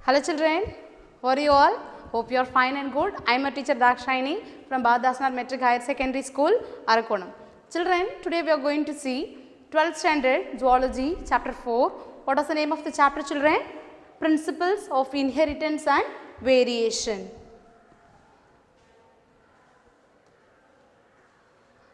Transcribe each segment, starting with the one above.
Hello children, how are you all? Hope you are fine and good. I am your teacher Dakshayani from Bhadasanath Metric Higher Secondary School, Arakonam. Children, today we are going to see 12th standard Zoology chapter 4. What is the name of the chapter, children? Principles of Inheritance and Variation.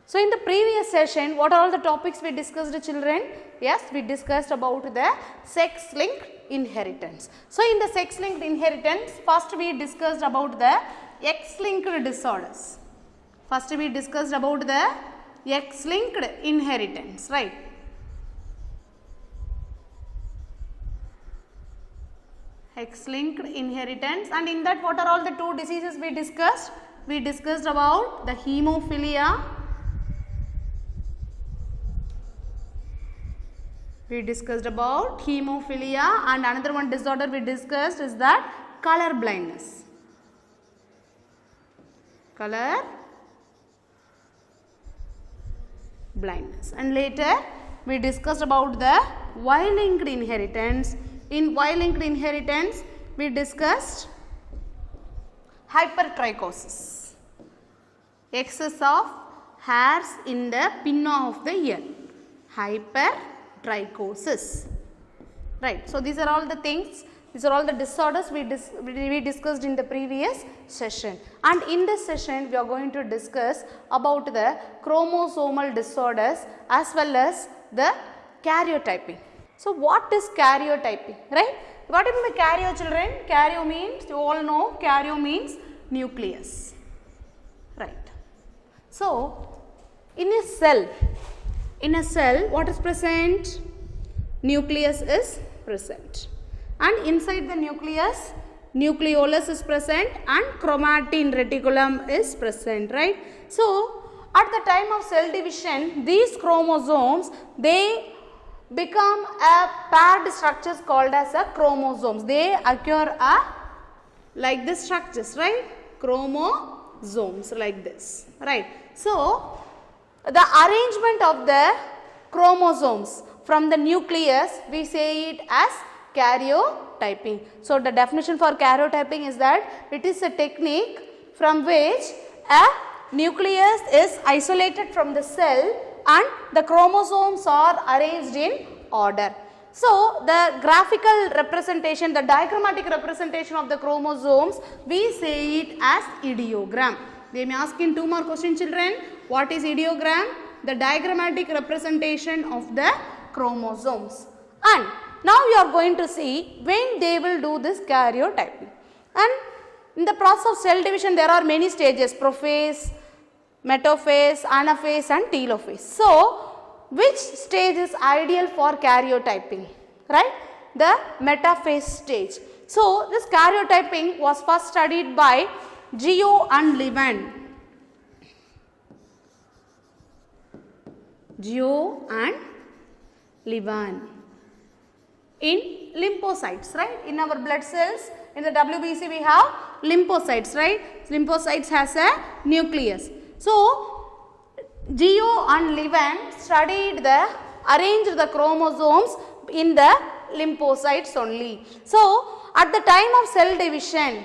So, in the previous session, what are all the topics we discussed, children? Yes, we discussed about the sex-linked inheritance. So, in the sex-linked inheritance, first we discussed about the X-linked disorders. First we discussed about the X-linked inheritance, right? X-linked inheritance, and in that what are all the two diseases we discussed? We discussed about the hemophilia. We discussed about hemophilia, and another one disorder we discussed is that color blindness. Color blindness, and later we discussed about the Y-linked inheritance. In Y-linked inheritance we discussed hypertrichosis, excess of hairs in the pinna of the ear, hypertrichosis, right. So, these are all the things, these are all the disorders we discussed in the previous session, and in this session we are going to discuss about the chromosomal disorders as well as the karyotyping. So, what is karyotyping, right? What do you mean by karyo, children? Karyo means, you all know, karyo means nucleus, right. So, in a cell what is present? Nucleus is present, and inside the nucleus nucleolus is present and chromatin reticulum is present, right. So, at the time of cell division, these chromosomes, they become a paired structures called as a chromosomes. They occur like this structures, right, chromosomes like this, right. So, the arrangement of the chromosomes from the nucleus, we say it as karyotyping. So, the definition for karyotyping is that it is a technique from which a nucleus is isolated from the cell and the chromosomes are arranged in order. So, the graphical representation, the diagrammatic representation of the chromosomes, we say it as ideogram. They may ask in two more questions, children. What is ideogram? The diagrammatic representation of the chromosomes. And now you are going to see when they will do this karyotyping. And in the process of cell division, there are many stages: prophase, metaphase, anaphase and telophase. So, which stage is ideal for karyotyping, right? The metaphase stage. So, this karyotyping was first studied by Geo and Levin. Geo and Levin in lymphocytes, right? In our blood cells, in the WBC we have lymphocytes, right? Lymphocytes has a nucleus. So, Geo and Levin arranged the chromosomes in the lymphocytes only. So, at the time of cell division,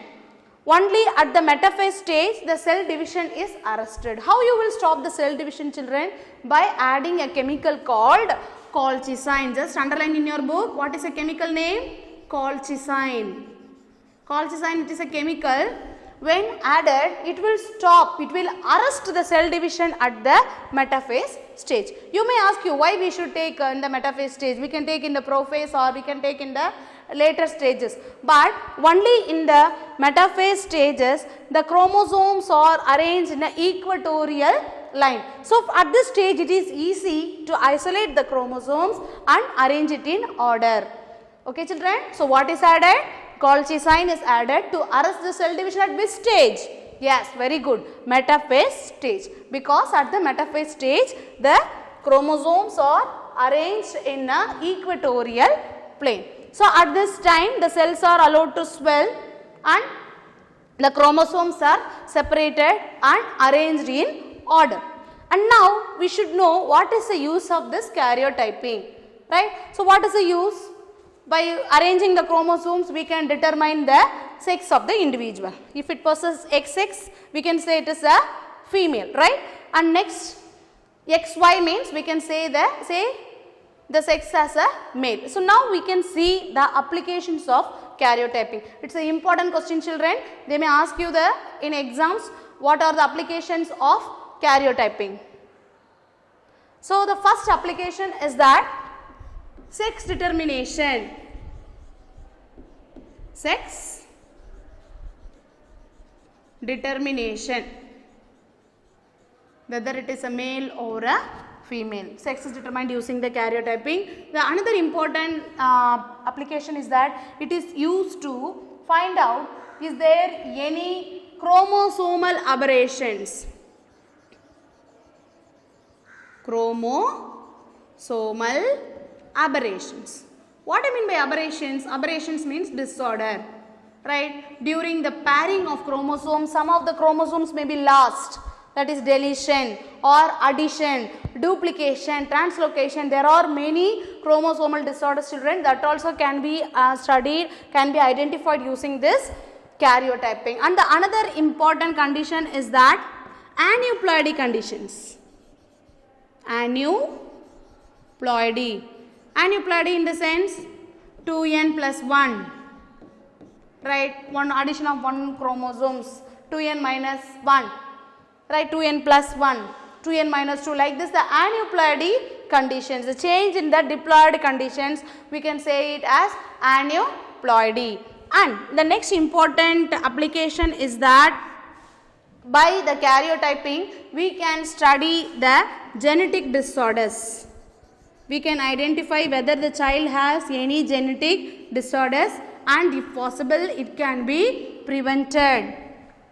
only at the metaphase stage the cell division is arrested. How you will stop the cell division, children? By adding a chemical called colchicine. Just underline in your book, what is a chemical name? Colchicine. Colchicine, it is a chemical. When added, it will stop, it will arrest the cell division at the metaphase stage. You may ask you why we should take in the metaphase stage. We can take in the prophase or we can take in the later stages. But only in the metaphase stages, the chromosomes are arranged in an equatorial line. So, at this stage, it is easy to isolate the chromosomes and arrange it in order. Okay, children. So, what is added? Colchicine is added to arrest the cell division at which stage? Yes, very good. Metaphase stage. Because at the metaphase stage, the chromosomes are arranged in an equatorial plane. So, at this time, the cells are allowed to swell and the chromosomes are separated and arranged in order. And now, we should know what is the use of this karyotyping, right. So, what is the use? by arranging the chromosomes we can determine the sex of the individual. If it possesses XX, we can say it is a female, right? And next XY means we can say the sex as a male. So now we can see the applications of karyotyping. It's an important question, children. They may ask you in exams, what are the applications of karyotyping? So the first application is that sex determination. Sex determination, whether it is a male or a female. Sex is determined using the karyotyping. The another important application is that it is used to find out is there any chromosomal aberrations. Chromosomal aberrations. What I mean by aberrations? Aberrations means disorder, right? During the pairing of chromosomes, some of the chromosomes may be lost. That is deletion or addition, duplication, translocation. There are many chromosomal disorders, children, that also can be studied, can be identified using this karyotyping. And the another important condition is that aneuploidy conditions. Aneuploidy. Aneuploidy in the sense 2n plus 1, right? One addition of one chromosomes, 2n minus 1. Right, 2n plus 1, 2n minus 2, like this the aneuploidy conditions, the change in the diploid conditions, we can say it as aneuploidy. And the next important application is that by the karyotyping we can study the genetic disorders. We can identify whether the child has any genetic disorders, and if possible it can be prevented.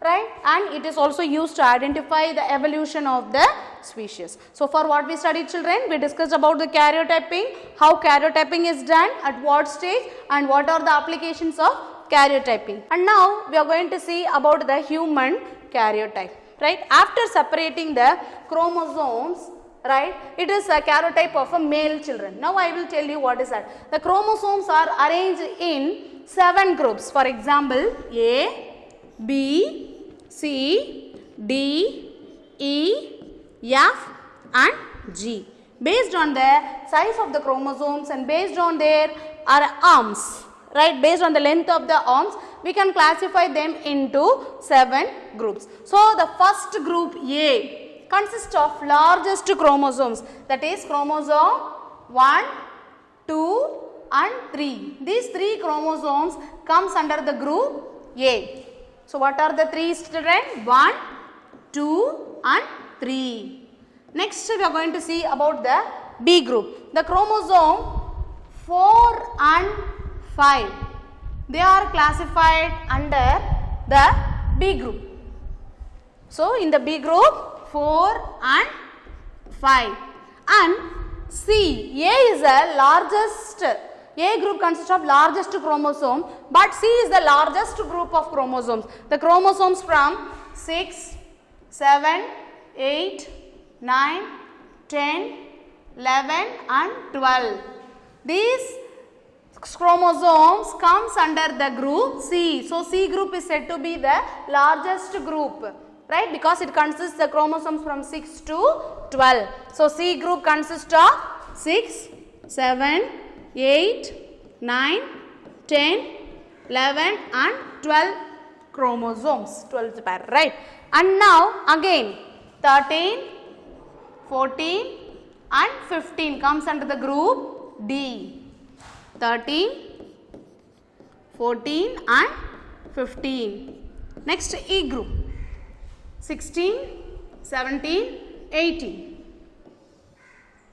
Right, and it is also used to identify the evolution of the species. So far what we studied, children, we discussed about the karyotyping, how karyotyping is done, at what stage, and what are the applications of karyotyping. And now we are going to see about the human karyotype. Right, after separating the chromosomes, right, it is a karyotype of a male, children. Now I will tell you what is that. The chromosomes are arranged in 7 groups. For example, A, B, C, D, E, F and G. Based on the size of the chromosomes and based on their arms, right, based on the length of the arms, we can classify them into 7 groups. So the first group A consists of largest chromosomes, that is chromosome 1, 2 and 3. These 3 chromosomes comes under the group A. So what are the 3, children? 1, 2 and 3. Next we are going to see about the B group. The chromosome 4 and 5. They are classified under the B group. So in the B group 4 and 5. And C, A is the largest. A group consists of largest chromosome, but C is the largest group of chromosomes. The chromosomes from 6, 7, 8, 9, 10, 11 and 12. These chromosomes comes under the group C. So C group is said to be the largest group, right, because it consists the chromosomes from 6 to 12. So C group consists of 6, 7, 8, 9, 10, 11 and 12 chromosomes, 12th pair, right. And now again 13, 14 and 15 comes under the group D. 13, 14 and 15. Next E group 16, 17, 18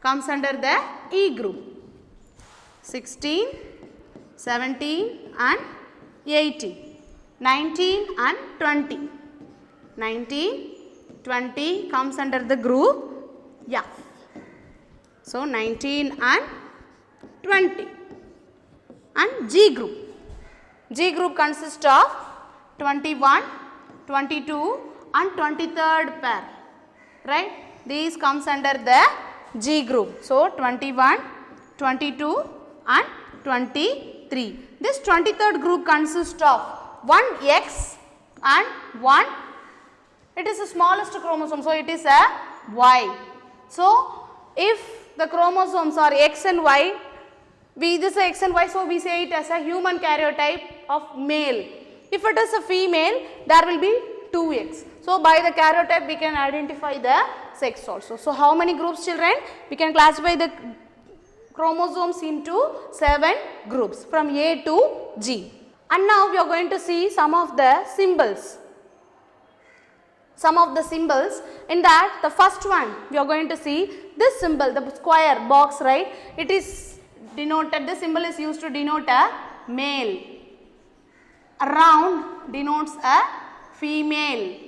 comes under the E group. 16, 17 and 18, 19 and 20. 19, 20 comes under the group F. So 19 and 20. And G group. G group consists of 21, 22 and 23rd pair, right. These comes under the G group. So 21, 22 and 23. This 23rd group consists of one X and one, it is the smallest chromosome, so it is a Y. So, if the chromosomes are X and Y, this is X and Y, so we say it as a human karyotype of male. If it is a female, there will be 2X. So, by the karyotype we can identify the sex also. So, how many groups, children? We can classify the chromosomes into 7 groups from A to G. And now we are going to see some of the symbols. Some of the symbols, in that the first one we are going to see this symbol, the square box, right? It is denoted, this symbol is used to denote a male. A round denotes a female.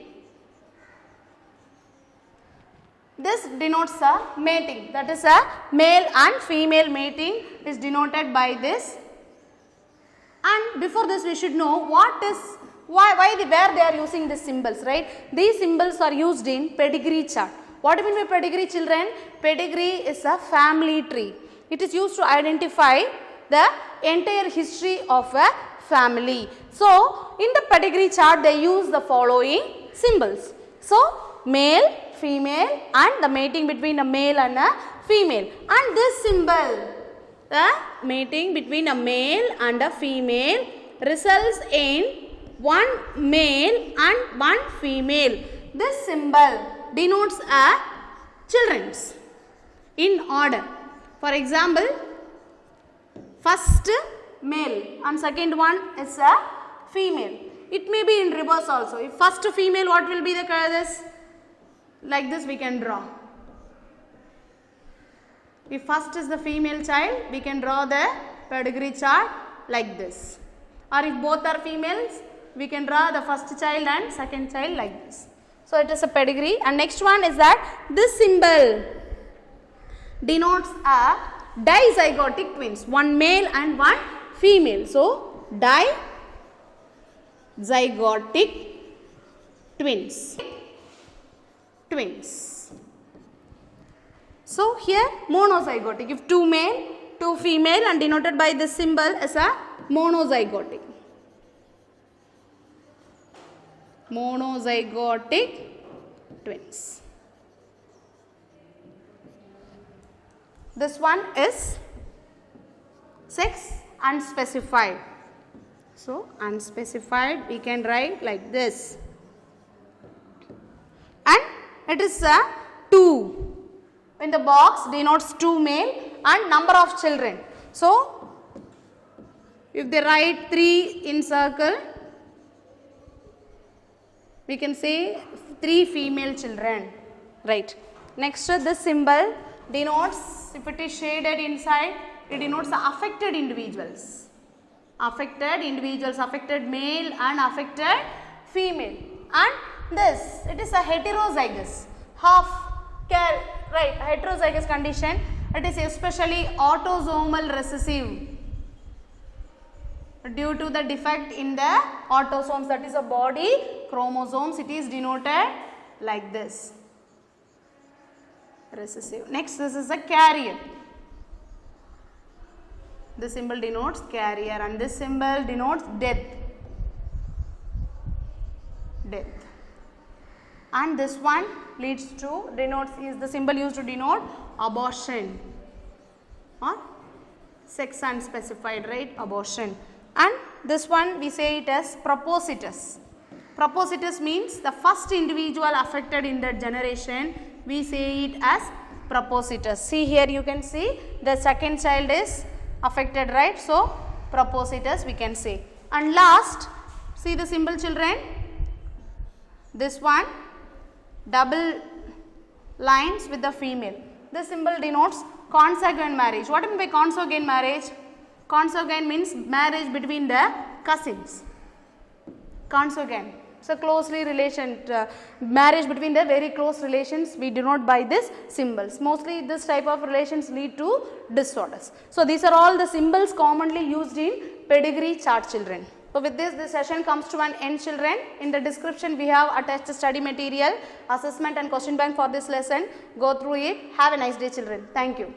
This denotes a mating, that is a male and female mating is denoted by this. And before this we should know what is, where they are using these symbols, right? These symbols are used in pedigree chart. What do you mean by pedigree, children? Pedigree is a family tree. It is used to identify the entire history of a family. So, in the pedigree chart they use the following symbols. So, male, female and the mating between a male and a female. And this symbol, the mating between a male and a female, results in one male and one female. This symbol denotes a children's in order. For example, first male and second one is a female. It may be in reverse also. If first female, what will be the this? Like this we can draw. If first is the female child, we can draw the pedigree chart like this. Or if both are females, we can draw the first child and second child like this. So, it is a pedigree. And next one is that this symbol denotes a dizygotic twins, one male and one female. So, dizygotic twins. So, here monozygotic, if two male, two female and denoted by this symbol as a monozygotic. Monozygotic twins. This one is sex unspecified. So, unspecified we can write like this. And it is a 2. In the box denotes 2 male and number of children. So, if they write 3 in circle, we can say 3 female children, right. Next, this symbol denotes, if it is shaded inside, it denotes the affected individuals. Affected individuals, affected male and affected female. And this, it is a heterozygous, right, heterozygous condition. It is especially autosomal recessive due to the defect in the autosomes, that is a body chromosomes. It is denoted like this, recessive. Next, this is a carrier. This symbol denotes carrier and this symbol denotes death. And this one leads to, denotes, is the symbol used to denote abortion or sex unspecified, right, abortion. And this one we say it as propositus. Propositus means the first individual affected in that generation, we say it as propositus. See here, you can see the second child is affected, right. So, propositus we can say. And last, see the symbol, children, this one double lines with the female. This symbol denotes consanguine marriage. What do you mean by consanguine marriage? Consanguine means marriage between the cousins. Consanguine. So, closely relationed marriage between the very close relations we denote by this symbols. Mostly this type of relations lead to disorders. So, these are all the symbols commonly used in pedigree chart, children. So, with this session comes to an end, children. In the description we have attached the study material, assessment and question bank for this lesson. Go through it. Have a nice day, children. Thank you.